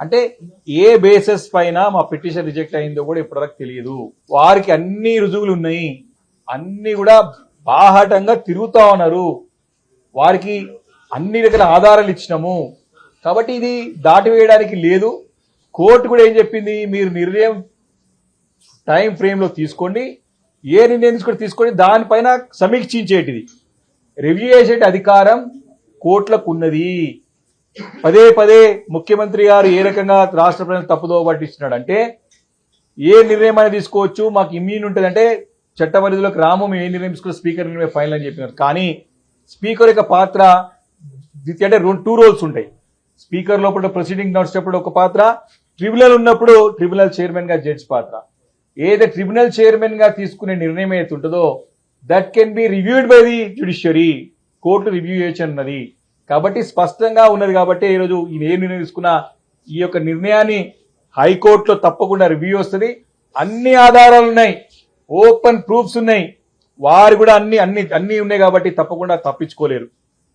అంటే ఏ బేసిస్ పైన మా పిటిషన్ రిజెక్ట్ అయిందో కూడా ఇప్పటివరకు తెలియదు. వారికి అన్ని రుజువులు ఉన్నాయి, అన్ని కూడా బాహాటంగా తిరుగుతా ఉన్నారు, వారికి అన్ని రకాల ఆధారాలు ఇచ్చినాము. కాబట్టి ఇది దాటివేయడానికి లేదు. కోర్టు కూడా ఏం చెప్పింది, మీరు నిర్ణయం టైం ఫ్రేమ్లో తీసుకోండి, ఏ నిర్ణయం తీసుకోండి, దానిపైన సమీక్షించేటిది రివ్యూ చేసేటి అధికారం కోర్టులకు ఉన్నది. పదే పదే ముఖ్యమంత్రి గారు ఏ రకంగా రాష్ట్ర ప్రజలను తప్పుదోవ పట్టిస్తున్నాడు అంటే, ఏ నిర్ణయం అయినా తీసుకోవచ్చు, మాకు ఇమ్యూన్ ఉంటుంది అంటే చట్ట పరిధిలోకి రాము, మేము ఏ నిర్ణయం తీసుకోవాలి, స్పీకర్ నిర్ణయం ఫైనల్ అని చెప్పినారు. కానీ స్పీకర్ యొక్క పాత్ర అంటే 2 రోల్స్ ఉంటాయి. స్పీకర్ లోపల ప్రొసీడింగ్ నడిచేటప్పుడు ఒక పాత్ర, ట్రిబ్యునల్ ఉన్నప్పుడు ట్రిబ్యునల్ చైర్మన్ గా జడ్జి పాత్ర. ఏదైతే ట్రిబ్యునల్ చైర్మన్ గా తీసుకునే నిర్ణయం ఏదైతే ఉంటుందో that can be reviewed by the judiciary, court review చేయొచ్చు అన్నది. కాబట్టి స్పష్టంగా ఉన్నది. కాబట్టి ఈరోజు ఈయన ఏ నిర్ణయం తీసుకున్నా ఈ యొక్క నిర్ణయాన్ని హైకోర్టులో తప్పకుండా రివ్యూ వస్తుంది. అన్ని ఆధారాలు ఉన్నాయి, ఓపెన్ ప్రూఫ్స్ ఉన్నాయి, వారు కూడా అన్ని ఉన్నాయి కాబట్టి తప్పకుండా తప్పించుకోలేరు.